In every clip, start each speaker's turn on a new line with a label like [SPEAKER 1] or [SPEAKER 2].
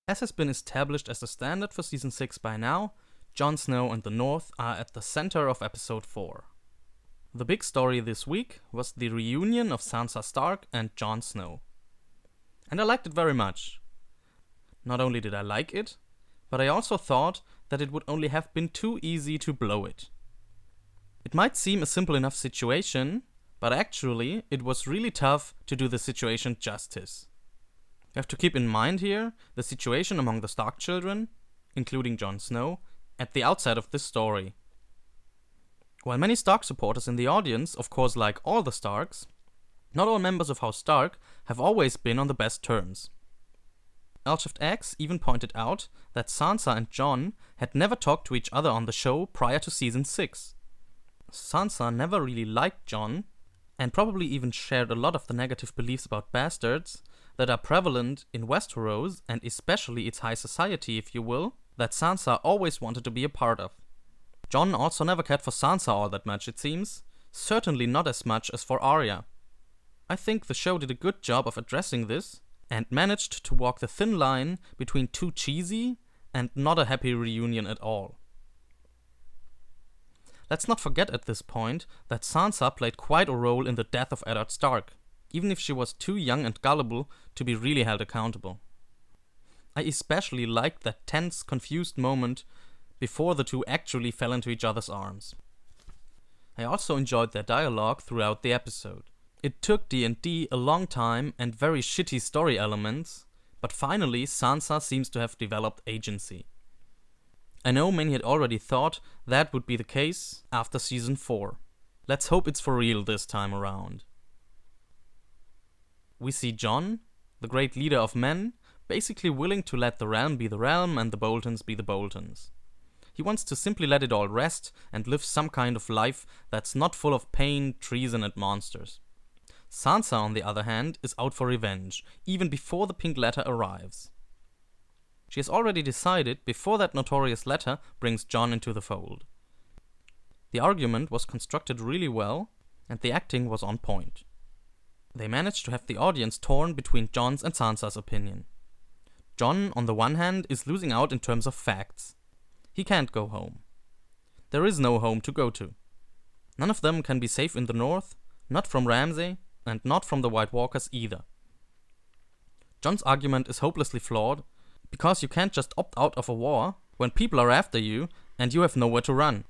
[SPEAKER 1] As has been established as the standard for Season 6 by now, Jon Snow and the North are at the center of Episode 4. The big story this week was the reunion of Sansa Stark and Jon Snow. And I liked it very much. Not only did I like it, but I also thought that it would only have been too easy to blow it. It might seem a simple enough situation, but actually it was really tough to do the situation justice. You have to keep in mind here the situation among the Stark children, including Jon Snow, at the outset of this story. While many Stark supporters in the audience of course like all the Starks, not all members of House Stark have always been on the best terms. L_X even pointed out that Sansa and Jon had never talked to each other on the show prior to Season 6. Sansa never really liked Jon, and probably even shared a lot of the negative beliefs about bastards that are prevalent in Westeros, and especially its high society, if you will, that Sansa always wanted to be a part of. Jon also never cared for Sansa all that much, it seems, certainly not as much as for Arya. I think the show did a good job of addressing this, and managed to walk the thin line between too cheesy and not a happy reunion at all. Let's not forget at this point that Sansa played quite a role in the death of Eddard Stark, even if she was too young and gullible to be really held accountable. I especially liked that tense, confused moment before the two actually fell into each other's arms. I also enjoyed their dialogue throughout the episode. It took D&D a long time and very shitty story elements, but finally Sansa seems to have developed agency. I know many had already thought that would be the case after Season 4. Let's hope it's for real this time around. We see Jon, the great leader of men, basically willing to let the realm be the realm and the Boltons be the Boltons. He wants to simply let it all rest and live some kind of life that's not full of pain, treason and monsters. Sansa, on the other hand, is out for revenge, even before the pink letter arrives. She has already decided before that notorious letter brings Jon into the fold. The argument was constructed really well, and the acting was on point. They managed to have the audience torn between Jon's and Sansa's opinion. Jon, on the one hand, is losing out in terms of facts. He can't go home. There is no home to go to. None of them can be safe in the north, not from Ramsay, and not from the White Walkers either. Jon's argument is hopelessly flawed, because you can't just opt out of a war when people are after you and you have nowhere to run.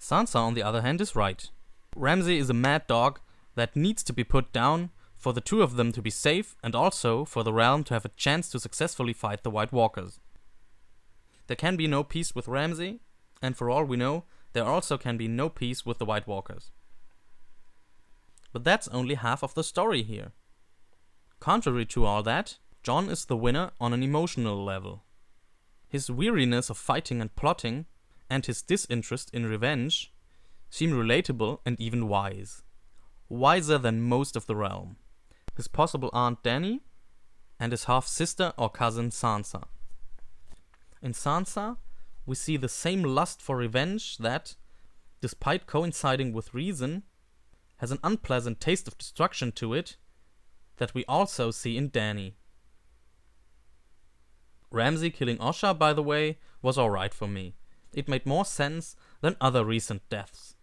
[SPEAKER 1] Sansa, on the other hand, is right. Ramsay is a mad dog that needs to be put down for the two of them to be safe and also for the realm to have a chance to successfully fight the White Walkers. There can be no peace with Ramsay, and for all we know, there also can be no peace with the White Walkers. But that's only half of the story here. Contrary to all that, Jon is the winner on an emotional level. His weariness of fighting and plotting, and his disinterest in revenge, seem relatable and even wise. Wiser than most of the realm. His possible aunt Dany, and his half-sister or cousin Sansa. In Sansa, we see the same lust for revenge that, despite coinciding with reason, has an unpleasant taste of destruction to it that we also see in Dany. Ramsay killing Osha, by the way, was alright for me. It made more sense than other recent deaths.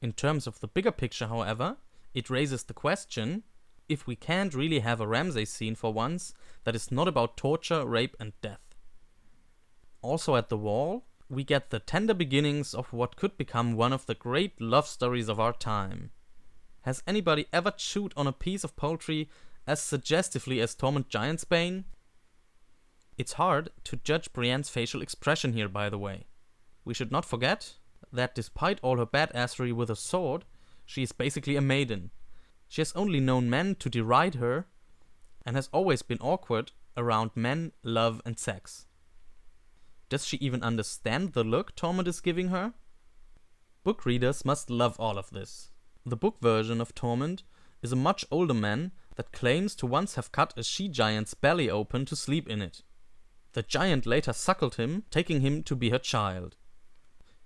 [SPEAKER 1] In terms of the bigger picture, however, it raises the question if we can't really have a Ramsay scene for once that is not about torture, rape and death. Also at the Wall, we get the tender beginnings of what could become one of the great love stories of our time. Has anybody ever chewed on a piece of poultry as suggestively as Tormund Giantsbane? It's hard to judge Brienne's facial expression here, by the way. We should not forget that despite all her badassery with a sword, she is basically a maiden. She has only known men to deride her, and has always been awkward around men, love and sex. Does she even understand the look Tormund is giving her? Book readers must love all of this. The book version of Tormund is a much older man that claims to once have cut a she-giant's belly open to sleep in it. The giant later suckled him, taking him to be her child.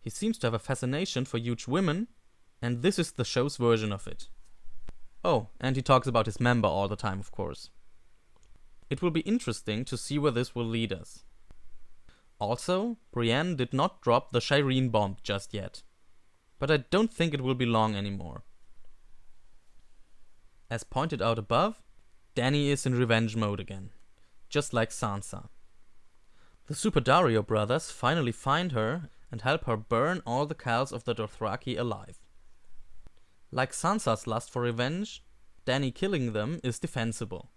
[SPEAKER 1] He seems to have a fascination for huge women, and this is the show's version of it. Oh, and he talks about his member all the time, of course. It will be interesting to see where this will lead us. Also, Brienne did not drop the Shireen bomb just yet, but I don't think it will be long anymore. As pointed out above, Dany is in revenge mode again, just like Sansa. The Super Dario brothers finally find her and help her burn all the Khals of the Dothraki alive. Like Sansa's lust for revenge, Dany killing them is defensible.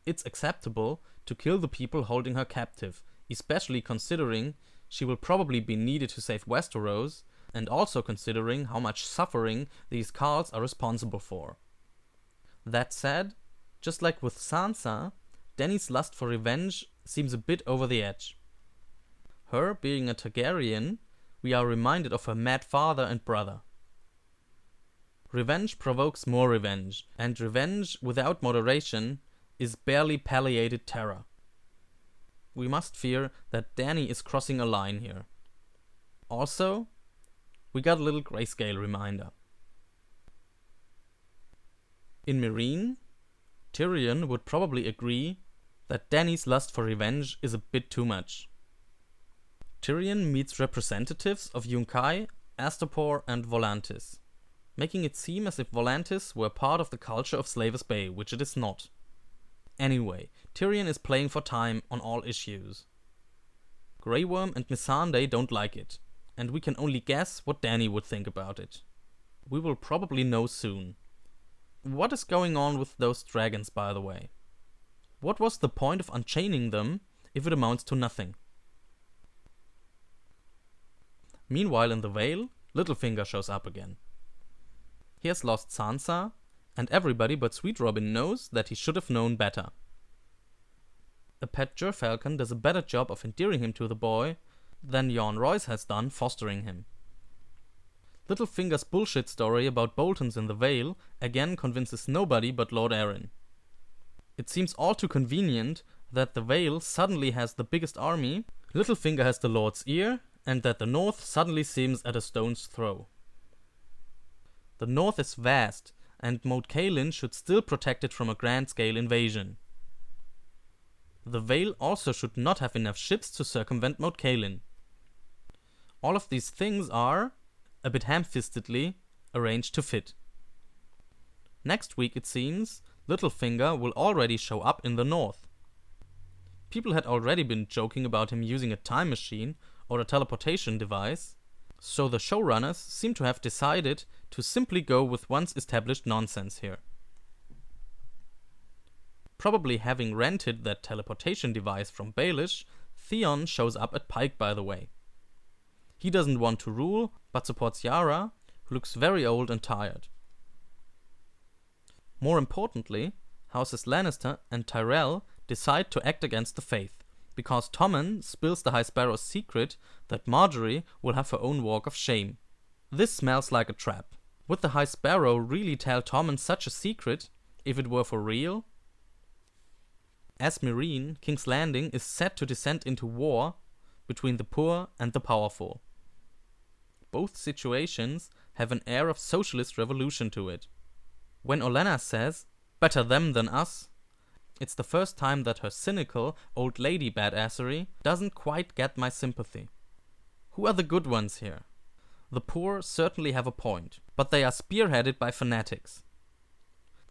[SPEAKER 1] It's acceptable to kill the people holding her captive, especially considering she will probably be needed to save Westeros, and also considering how much suffering these Khals are responsible for. That said, just like with Sansa, Dany's lust for revenge seems a bit over the edge. Her being a Targaryen, we are reminded of her mad father and brother. Revenge provokes more revenge, and revenge without moderation is barely palliated terror. We must fear that Dany is crossing a line here. Also, we got a little grayscale reminder. In Meereen, Tyrion would probably agree that Dany's lust for revenge is a bit too much. Tyrion meets representatives of Yunkai, Astapor and Volantis, making it seem as if Volantis were part of the culture of Slavers Bay, which it is not. Anyway, Tyrion is playing for time on all issues. Grey Worm and Missandei don't like it, and we can only guess what Dany would think about it. We will probably know soon. What is going on with those dragons, by the way? What was the point of unchaining them if it amounts to nothing? Meanwhile in the Vale, Littlefinger shows up again. He has lost Sansa, and everybody but Sweet Robin knows that he should have known better. A pet gerfalcon does a better job of endearing him to the boy than Jon Royce has done fostering him. Littlefinger's bullshit story about Boltons in the Vale again convinces nobody but Lord Arryn. It seems all too convenient that the Vale suddenly has the biggest army, Littlefinger has the Lord's ear, and that the North suddenly seems at a stone's throw. The North is vast, and Moat Cailin should still protect it from a grand-scale invasion. The Vale also should not have enough ships to circumvent Moat Cailin. All of these things are, a bit ham-fistedly, arranged to fit. Next week, it seems, Littlefinger will already show up in the North. People had already been joking about him using a time machine or a teleportation device, so the showrunners seem to have decided to simply go with once established nonsense here. Probably having rented that teleportation device from Baelish, Theon shows up at Pike, by the way. He doesn't want to rule, but supports Yara, who looks very old and tired. More importantly, Houses Lannister and Tyrell decide to act against the faith, because Tommen spills the High Sparrow's secret that Marjorie will have her own walk of shame. This smells like a trap. Would the High Sparrow really tell Tommen such a secret if it were for real? As Meereen, King's Landing is set to descend into war between the poor and the powerful. Both situations have an air of socialist revolution to it. When Olenna says, "better them than us," it's the first time that her cynical, old lady badassery doesn't quite get my sympathy. Who are the good ones here? The poor certainly have a point, but they are spearheaded by fanatics.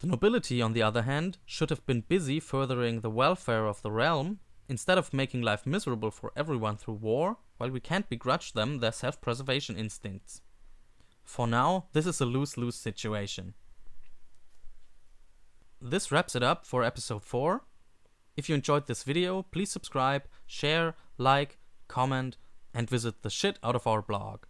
[SPEAKER 1] The nobility, on the other hand, should have been busy furthering the welfare of the realm, instead of making life miserable for everyone through war, while we can't begrudge them their self-preservation instincts. For now, this is a lose-lose situation. This wraps it up for episode 4. If you enjoyed this video, please subscribe, share, like, comment, and visit the shit out of our blog.